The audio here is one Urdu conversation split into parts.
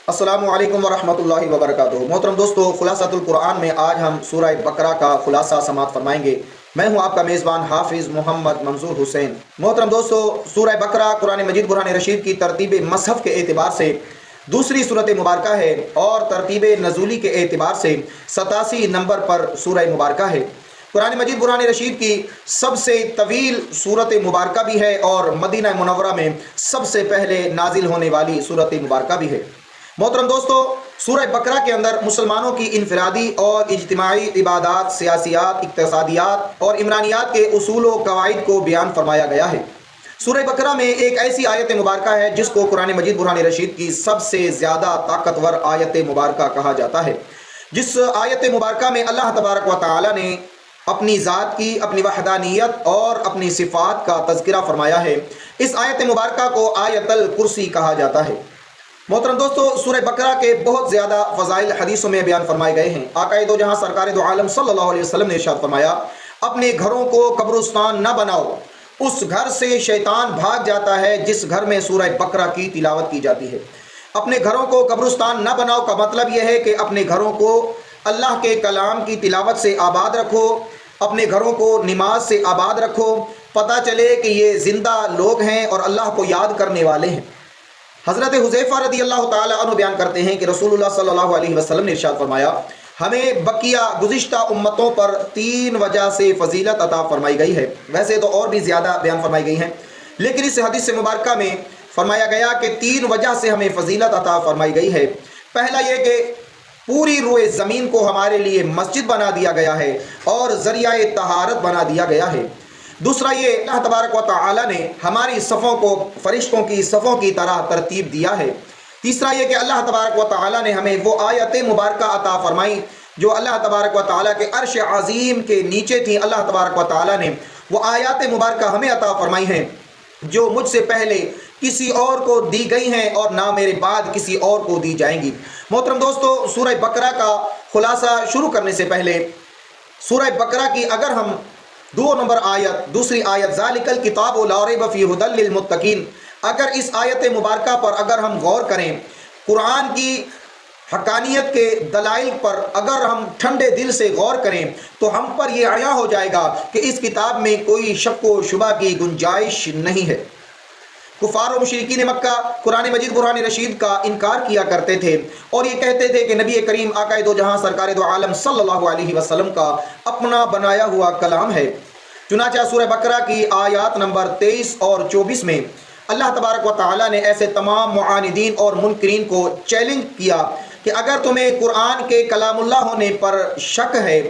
السلام علیکم ورحمۃ اللہ وبرکاتہ۔ محترم دوستو، خلاصۃ القرآن میں آج ہم سورہ بقرہ کا خلاصہ سماعت فرمائیں گے۔ میں ہوں آپ کا میزبان حافظ محمد منظور حسین۔ محترم دوستو، سورہ بقرہ قرآن مجید برہان رشید کی ترتیب مصحف کے اعتبار سے دوسری صورت مبارکہ ہے اور ترتیب نزولی کے اعتبار سے 87 نمبر پر سورہ مبارکہ ہے۔ قرآن مجید برہان رشید کی سب سے طویل صورت مبارکہ بھی ہے اور مدینہ منورہ میں سب سے پہلے نازل ہونے والی صورت مبارکہ بھی ہے۔ محترم دوستو، سورہ بقرہ کے اندر مسلمانوں کی انفرادی اور اجتماعی عبادات، سیاسیات، اقتصادیات اور عمرانیات کے اصول و قواعد کو بیان فرمایا گیا ہے۔ سورہ بقرہ میں ایک ایسی آیت مبارکہ ہے جس کو قرآن مجید برہان رشید کی سب سے زیادہ طاقتور آیت مبارکہ کہا جاتا ہے۔ جس آیت مبارکہ میں اللہ تبارک و تعالی نے اپنی ذات کی، اپنی وحدانیت اور اپنی صفات کا تذکرہ فرمایا ہے، اس آیت مبارکہ کو آیت الکرسی کہا جاتا ہے۔ محترم دوستو، سورہ بقرہ کے بہت زیادہ فضائل حدیثوں میں بیان فرمائے گئے ہیں۔ آقا دو جہاں سرکار دو عالم صلی اللہ علیہ وسلم نے ارشاد فرمایا، اپنے گھروں کو قبرستان نہ بناؤ، اس گھر سے شیطان بھاگ جاتا ہے جس گھر میں سورہ بقرہ کی تلاوت کی جاتی ہے۔ اپنے گھروں کو قبرستان نہ بناؤ کا مطلب یہ ہے کہ اپنے گھروں کو اللہ کے کلام کی تلاوت سے آباد رکھو، اپنے گھروں کو نماز سے آباد رکھو، پتہ چلے کہ یہ زندہ لوگ ہیں اور اللہ کو یاد کرنے والے ہیں۔ حضرت حذیفہ رضی اللہ تعالی عنہ بیان کرتے ہیں کہ رسول اللہ صلی اللہ علیہ وسلم نے ارشاد فرمایا، ہمیں بقیہ گزشتہ امتوں پر 3 وجہ سے فضیلت عطا فرمائی گئی ہے۔ ویسے تو اور بھی زیادہ بیان فرمائی گئی ہیں، لیکن اس حدیث مبارکہ میں فرمایا گیا کہ 3 وجہ سے ہمیں فضیلت عطا فرمائی گئی ہے۔ پہلا یہ کہ پوری روئے زمین کو ہمارے لیے مسجد بنا دیا گیا ہے اور ذریعہ طہارت بنا دیا گیا ہے۔ دوسرا یہ، اللہ تبارک و تعالی نے ہماری صفوں کو فرشتوں کی صفوں کی طرح ترتیب دیا ہے۔ تیسرا یہ کہ اللہ تبارک و تعالی نے ہمیں وہ آیت مبارکہ عطا فرمائی جو اللہ تبارک و تعالی کے عرش عظیم کے نیچے تھیں۔ اللہ تبارک و تعالی نے وہ آیات مبارکہ ہمیں عطا فرمائی ہیں جو مجھ سے پہلے کسی اور کو دی گئی ہیں اور نہ میرے بعد کسی اور کو دی جائیں گی۔ محترم دوستو، سورہ بقرہ کا خلاصہ شروع کرنے سے پہلے سورہ بقرہ کی اگر ہم 2 نمبر آیت، دوسری آیت ذالک الکتاب لا ریب فیہ ھدی للمتقین، اگر اس آیت مبارکہ پر اگر ہم غور کریں، قرآن کی حقانیت کے دلائل پر اگر ہم ٹھنڈے دل سے غور کریں تو ہم پر یہ عیاں ہو جائے گا کہ اس کتاب میں کوئی شک و شبہ کی گنجائش نہیں ہے۔ کفار و مشرکین مکہ قرآن مجید برہان رشید کا انکار کیا کرتے تھے اور یہ کہتے تھے کہ نبی کریم آقا دو جہاں سرکار دو عالم صلی اللہ علیہ وسلم کا اپنا بنایا ہوا کلام ہے۔ چنانچہ سورہ بقرہ کی آیات نمبر 23 اور 24 میں اللہ تبارک و تعالی نے ایسے تمام معاندین اور منکرین کو چیلنج کیا کہ اگر تمہیں قرآن کے کلام اللہ ہونے پر شک ہے،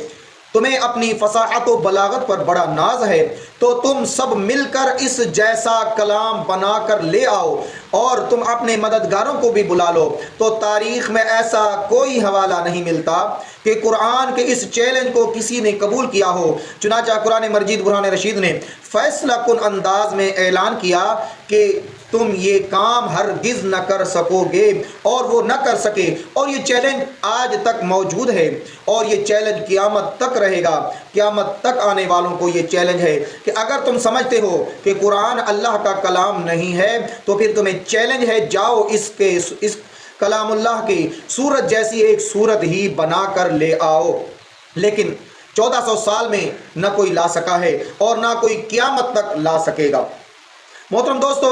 تمہیں اپنی فصاحت و بلاغت پر بڑا ناز ہے، تو تم سب مل کر اس جیسا کلام بنا کر لے آؤ اور تم اپنے مددگاروں کو بھی بلا لو۔ تو تاریخ میں ایسا کوئی حوالہ نہیں ملتا کہ قرآن کے اس چیلنج کو کسی نے قبول کیا ہو۔ چنانچہ قرآن مجید برہان رشید نے فیصلہ کن انداز میں اعلان کیا کہ تم یہ کام ہرگز نہ کر سکو گے، اور وہ نہ کر سکے، اور یہ چیلنج آج تک موجود ہے اور یہ چیلنج قیامت تک رہے گا۔ قیامت تک آنے والوں کو یہ چیلنج ہے کہ اگر تم سمجھتے ہو کہ قرآن اللہ کا کلام نہیں ہے تو پھر تمہیں چیلنج ہے، جاؤ اس کلام اللہ کی سورت جیسی ایک سورت ہی بنا کر لے آؤ۔ لیکن 1400 سال میں نہ کوئی لا سکا ہے اور نہ کوئی قیامت تک لا سکے گا۔ محترم دوستو،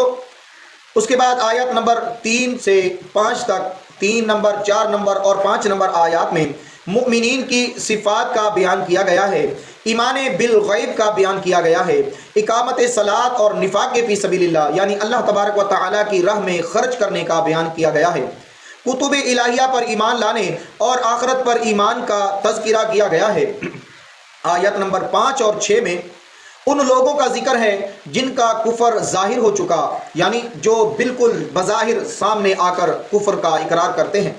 اس کے بعد آیت نمبر 3 سے 5 تک 3 نمبر 4 نمبر اور 5 نمبر آیات میں مؤمنین کی صفات کا بیان کیا گیا ہے، ایمان بالغیب کا بیان کیا گیا ہے، اقامت صلاۃ اور نفاق فی سبیل اللہ یعنی اللہ تبارک و تعالی کی راہ میں خرچ کرنے کا بیان کیا گیا ہے، کتب الہیہ پر ایمان لانے اور آخرت پر ایمان کا تذکرہ کیا گیا ہے۔ آیت نمبر 5 اور 6 میں ان لوگوں کا ذکر ہے جن کا کفر ظاہر ہو چکا، یعنی جو بالکل بظاہر سامنے آ کر کفر کا اقرار کرتے ہیں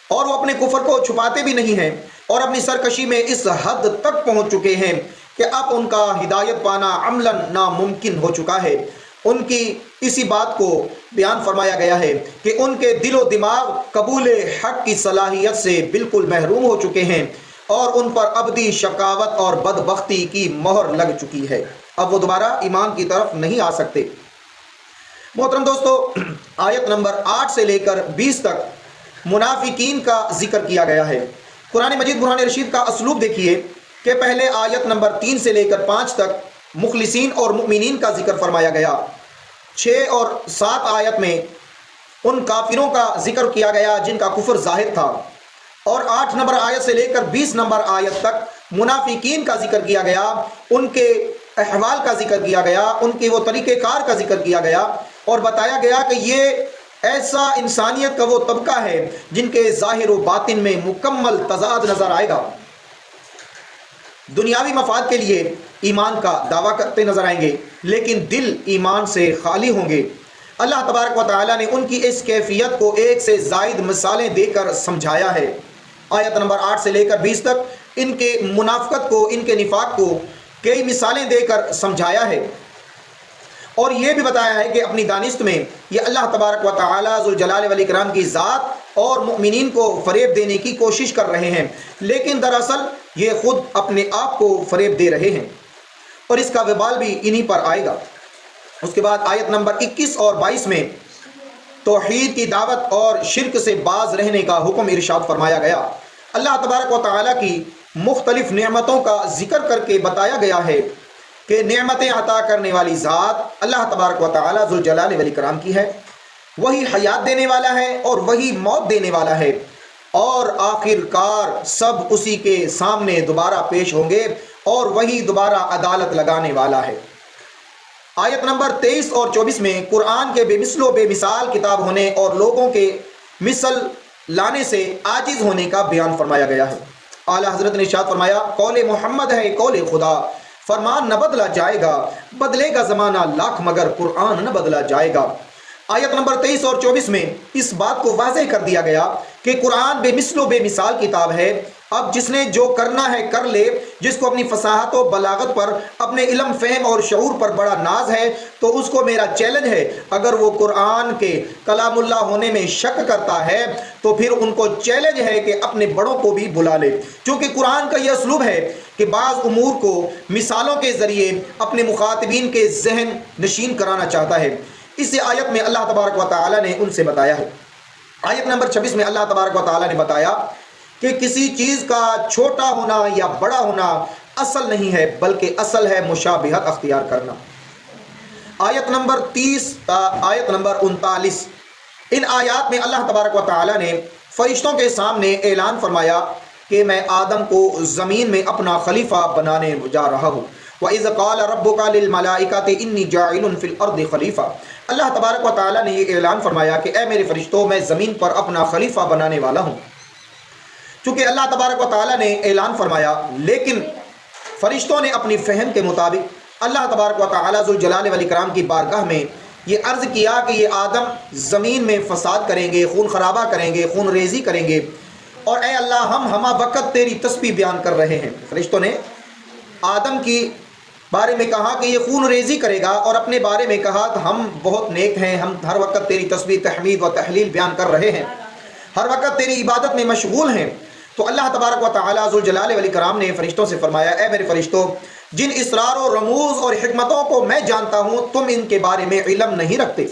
اور وہ اپنے کفر کو چھپاتے بھی نہیں ہیں اور اپنی سرکشی میں اس حد تک پہنچ چکے ہیں کہ اب ان کا ہدایت پانا عملاً ناممکن ہو چکا ہے۔ ان کی اسی بات کو بیان فرمایا گیا ہے کہ ان کے دل و دماغ قبول حق کی صلاحیت سے بالکل محروم ہو چکے ہیں اور ان پر ابدی شقاوت اور بدبختی کی مہر لگ چکی ہے، اب وہ دوبارہ ایمان کی طرف نہیں آ سکتے۔ محترم دوستو، آیت نمبر 8 سے لے کر 20 تک منافقین کا ذکر کیا گیا ہے۔ قرآن مجید برہان رشید کا اسلوب دیکھیے کہ پہلے آیت نمبر 3 سے لے کر 5 تک مخلصین اور مؤمنین کا ذکر فرمایا گیا، 6 اور 7 آیت میں ان کافروں کا ذکر کیا گیا جن کا کفر ظاہر تھا، اور 8 نمبر آیت سے لے کر 20 نمبر آیت تک منافقین کا ذکر کیا گیا، ان کے احوال کا ذکر کیا گیا، ان کے وہ طریقہ کار کا ذکر کیا گیا، اور بتایا گیا کہ یہ ایسا انسانیت کا وہ طبقہ ہے جن کے ظاہر و باطن میں مکمل تضاد نظر آئے گا، دنیاوی مفاد کے لیے ایمان کا دعویٰ کرتے نظر آئیں گے لیکن دل ایمان سے خالی ہوں گے۔ اللہ تبارک و تعالیٰ نے ان کی اس کیفیت کو ایک سے زائد مثالیں دے کر سمجھایا ہے۔ آیت نمبر 8 سے لے کر 20 تک ان کے منافقت کو، ان کے نفاق کو کئی مثالیں دے کر سمجھایا ہے، اور یہ بھی بتایا ہے کہ اپنی دانست میں یہ اللہ تبارک و تعالیٰ ذوالجلال والاکرام کی ذات اور مؤمنین کو فریب دینے کی کوشش کر رہے ہیں، لیکن دراصل یہ خود اپنے آپ کو فریب دے رہے ہیں، اور اس کا وبال بھی انہی پر آئے گا۔ اس کے بعد آیت نمبر 21 اور 22 میں توحید کی دعوت اور شرک سے باز رہنے کا حکم ارشاد فرمایا گیا۔ اللہ تبارک و تعالیٰ کی مختلف نعمتوں کا ذکر کر کے بتایا گیا ہے کہ نعمتیں عطا کرنے والی ذات اللہ تبارک و تعالیٰ ذوالجلال والاکرام کی ہے، وہی حیات دینے والا ہے اور وہی موت دینے والا ہے، اور آخر کار سب اسی کے سامنے دوبارہ پیش ہوں گے، اور وہی دوبارہ عدالت لگانے والا ہے۔ آیت نمبر 23 اور 24 میں قرآن کے بے مثل و بے مثال کتاب ہونے اور لوگوں کے مثل لانے سے عاجز ہونے کا بیان فرمایا گیا ہے۔ اعلیٰ حضرت نے ارشاد فرمایا، قول محمد ہے قول خدا، فرمان نہ بدلا جائے گا، بدلے گا زمانہ لاکھ مگر قرآن نہ بدلا جائے گا۔ آیت نمبر 23 اور 24 میں اس بات کو واضح کر دیا گیا کہ قرآن بے مثل و بے مثال کتاب ہے۔ اب جس نے جو کرنا ہے کر لے، جس کو اپنی فصاحت و بلاغت پر، اپنے علم فہم اور شعور پر بڑا ناز ہے تو اس کو میرا چیلنج ہے، اگر وہ قرآن کے کلام اللہ ہونے میں شک کرتا ہے تو پھر ان کو چیلنج ہے کہ اپنے بڑوں کو بھی بلا لے، کیونکہ قرآن کا یہ اسلوب ہے کہ بعض امور کو مثالوں کے ذریعے اپنے مخاطبین کے ذہن نشین کرانا چاہتا ہے۔ اس آیت میں اللہ تبارک و تعالیٰ نے ان سے بتایا ہے۔ آیت نمبر 26 میں اللہ تبارک و تعالیٰ نے بتایا کہ کسی چیز کا چھوٹا ہونا یا بڑا ہونا اصل نہیں ہے، بلکہ اصل ہے مشابہت اختیار کرنا۔ آیت نمبر 30 تا آیت نمبر 39، ان آیات میں اللہ تبارک و تعالیٰ نے فرشتوں کے سامنے اعلان فرمایا کہ میں آدم کو زمین میں اپنا خلیفہ بنانے جا رہا ہوں۔ وَإِذْ قَالَ رَبُّكَ لِلْمَلَائِكَةِ إِنِّي جَاعِلٌ فِي الْأَرْضِ خَلِيفَةً، اللہ تبارک و تعالیٰ نے یہ اعلان فرمایا کہ اے میرے فرشتوں، میں زمین پر اپنا خلیفہ بنانے والا ہوں۔ چونکہ اللہ تبارک و تعالیٰ نے اعلان فرمایا، لیکن فرشتوں نے اپنی فہم کے مطابق اللہ تبارک و تعالیٰ ذوالجلال والاکرام کی بارگاہ میں یہ عرض کیا کہ یہ آدم زمین میں فساد کریں گے، خون خرابہ کریں گے، خون ریزی کریں گے، اور اے اللہ ہم ہمہ وقت تیری تسبیح بیان کر رہے ہیں۔ فرشتوں نے آدم کی بارے میں کہا کہ یہ خون ریزی کرے گا، اور اپنے بارے میں کہا کہ ہم بہت نیک ہیں، ہم ہر وقت تیری تسبیح، تحمید و تحلیل بیان کر رہے ہیں، ہر وقت تیری عبادت میں مشغول ہیں۔ تو اللہ تبارک و تعالیٰ ذوالجلال والاکرام نے فرشتوں سے فرمایا، اے میرے فرشتوں، جن اسرار و رموز اور حکمتوں کو میں جانتا ہوں تم ان کے بارے میں علم نہیں رکھتے۔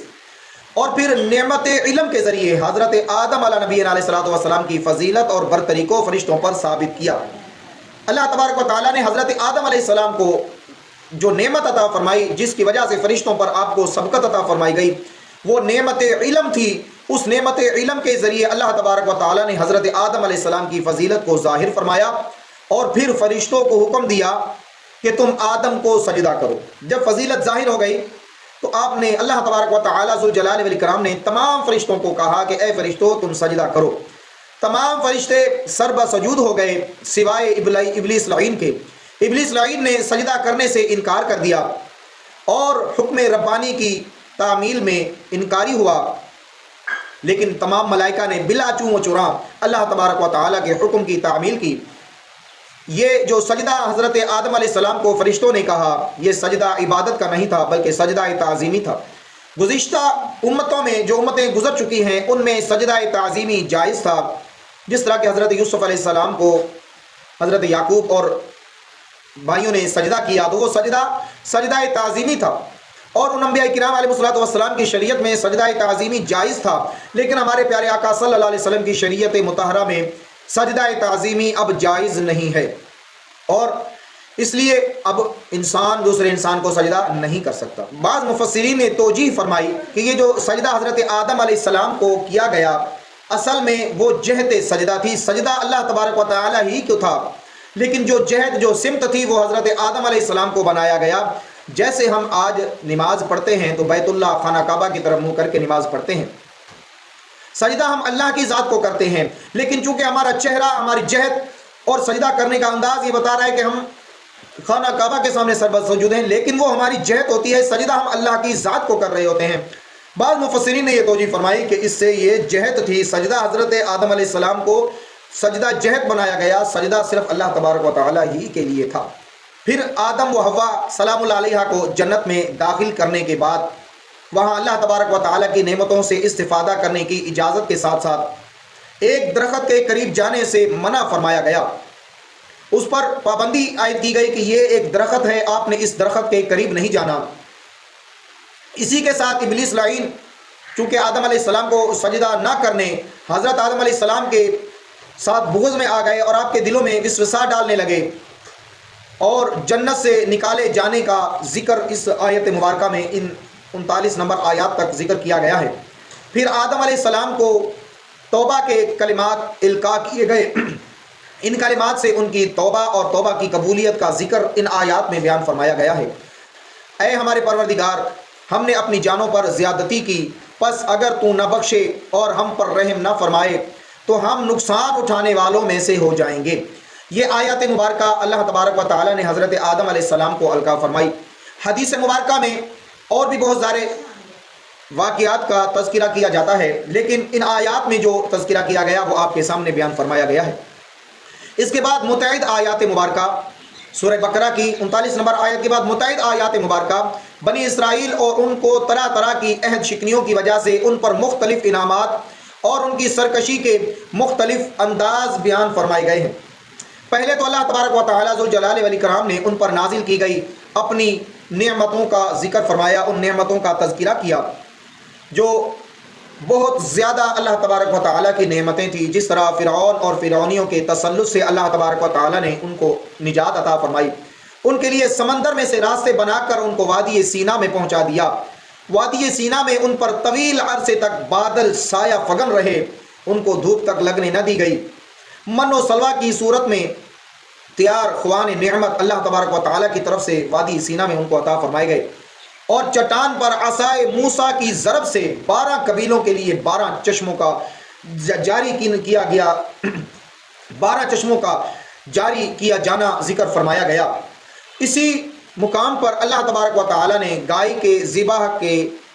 اور پھر نعمت علم کے ذریعے حضرت آدم علیہ نبی علیہ الصلوۃ والسلام کی فضیلت اور برتری کو فرشتوں پر ثابت کیا۔ اللہ تبارک و تعالیٰ نے حضرت آدم علیہ السلام کو جو نعمت عطا فرمائی، جس کی وجہ سے فرشتوں پر آپ کو سبقت عطا فرمائی گئی، وہ نعمت علم تھی۔ اس نعمت علم کے ذریعے اللہ تبارک و تعالیٰ نے حضرت آدم علیہ السلام کی فضیلت کو ظاہر فرمایا، اور پھر فرشتوں کو حکم دیا کہ تم آدم کو سجدہ کرو۔ جب فضیلت ظاہر ہو گئی تو آپ نے، اللہ تبارک و تعالیٰ ذوالجلال والاکرام نے تمام فرشتوں کو کہا کہ اے فرشتوں تم سجدہ کرو۔ تمام فرشتے سربہ سجود ہو گئے سوائے ابلیس لعین کے۔ ابلیس لعین نے سجدہ کرنے سے انکار کر دیا اور حکم ربانی کی تعمیل میں انکاری ہوا، لیکن تمام ملائکہ نے بلا چوں و چراں اللہ تبارک و تعالیٰ کے حکم کی تعمیل کی۔ یہ جو سجدہ حضرت آدم علیہ السلام کو فرشتوں نے کہا، یہ سجدہ عبادت کا نہیں تھا بلکہ سجدہ تعظیمی تھا۔ گزشتہ امتوں میں جو امتیں گزر چکی ہیں ان میں سجدہ تعظیمی جائز تھا، جس طرح کہ حضرت یوسف علیہ السلام کو حضرت یعقوب اور بھائیوں نے سجدہ کیا تو وہ سجدہ تعظیمی تھا، اور ان انبیاء کرام علیہ السلام کی شریعت میں سجدہ تعظیمی جائز تھا، لیکن ہمارے پیارے آقا صلی اللہ علیہ وسلم کی شریعت مطہرہ میں سجدہ تعظیمی اب جائز نہیں ہے، اور اس لیے اب انسان دوسرے انسان کو سجدہ نہیں کر سکتا۔ بعض مفسرین نے توجیہ فرمائی کہ یہ جو سجدہ حضرت آدم علیہ السلام کو کیا گیا اصل میں وہ جہت سجدہ تھی، سجدہ اللہ تبارک و تعالی ہی کو تھا، لیکن جو جہت جو سمت تھی وہ حضرت آدم علیہ السلام کو بنایا گیا۔ جیسے ہم آج نماز پڑھتے ہیں تو بیت اللہ خانہ کعبہ کی طرف منہ کر کے نماز پڑھتے ہیں، سجدہ ہم اللہ کی ذات کو کرتے ہیں، لیکن چونکہ ہمارا چہرہ، ہماری جہت اور سجدہ کرنے کا انداز یہ بتا رہا ہے کہ ہم خانہ کعبہ کے سامنے سجود ہیں، لیکن وہ ہماری جہت ہوتی ہے، سجدہ ہم اللہ کی ذات کو کر رہے ہوتے ہیں۔ بعض مفسرین نے یہ توجیہ فرمائی کہ اس سے یہ جہت تھی، سجدہ حضرت آدم علیہ السلام کو سجدہ جہت بنایا گیا، سجدہ صرف اللہ تبارک و تعالی ہی کے لیے تھا۔ پھر آدم و حوا سلام اللہ علیہ کو جنت میں داخل کرنے کے بعد وہاں اللہ تبارک و تعالی کی نعمتوں سے استفادہ کرنے کی اجازت کے ساتھ ساتھ ایک درخت کے قریب جانے سے منع فرمایا گیا، اس پر پابندی عائد کی گئی کہ یہ ایک درخت ہے، آپ نے اس درخت کے قریب نہیں جانا۔ اسی کے ساتھ ابلیس لعین چونکہ آدم علیہ السلام کو سجدہ نہ کرنے حضرت آدم علیہ السلام کے ساتھ بغض میں آ گئے اور آپ کے دلوں میں وسوسہ ڈالنے لگے، اور جنت سے نکالے جانے کا ذکر اس آیت مبارکہ میں ان 39 نمبر آیات تک ذکر کیا گیا ہے۔ پھر آدم علیہ السلام کو توبہ کے کلمات القاء کیے گئے، ان کلمات سے ان کی توبہ اور توبہ کی قبولیت کا ذکر ان آیات میں بیان فرمایا گیا ہے۔ اے ہمارے پروردگار، ہم نے اپنی جانوں پر زیادتی کی، پس اگر تو نہ بخشے اور ہم پر رحم نہ فرمائے تو ہم نقصان اٹھانے والوں میں سے ہو جائیں گے۔ یہ آیات مبارکہ اللہ تبارک و تعالی نے حضرت آدم علیہ السلام کو القاء فرمائی۔ حدیث مبارکہ میں اور بھی بہت سارے واقعات کا تذکرہ کیا جاتا ہے، لیکن ان آیات میں جو تذکرہ کیا گیا وہ آپ کے سامنے بیان فرمایا گیا ہے۔ اس کے بعد متعدد آیات مبارکہ سورہ بقرہ کی 39 نمبر آیت کے بعد متعدد آیات مبارکہ بنی اسرائیل اور ان کو طرح طرح کی عہد شکنیوں کی وجہ سے ان پر مختلف انعامات اور ان کی سرکشی کے مختلف انداز بیان فرمائے گئے ہیں۔ پہلے تو اللہ تبارک و تعالیٰ ذوالجلال والاکرام نے ان پر نازل کی گئی اپنی نعمتوں کا ذکر فرمایا، ان نعمتوں کا تذکرہ کیا جو بہت زیادہ اللہ تبارک و تعالیٰ کی نعمتیں تھیں، جس طرح فرعون اور فرعونیوں کے تسلط سے اللہ تبارک و تعالیٰ نے ان کو نجات عطا فرمائی، ان کے لیے سمندر میں سے راستے بنا کر ان کو وادی سینا میں پہنچا دیا، وادی سینا میں ان پر طویل عرصے تک بادل سایہ فگن رہے، ان کو دھوپ تک لگنے نہ دی گئی، من و سلوہ کی صورت میں تیار خوان نعمت اللہ تبارک و تعالیٰ کی طرف سے وادی سینا میں ان کو عطا فرمائے گئے، اور چٹان پر عصائے موسیٰ کی ضرب سے 12 قبیلوں کے لیے 12 چشموں کا جاری کیا گیا، 12 چشموں کا جاری کیا جانا ذکر فرمایا گیا۔ اسی مقام پر اللہ تبارک و تعالیٰ نے گائے کے ذبح کے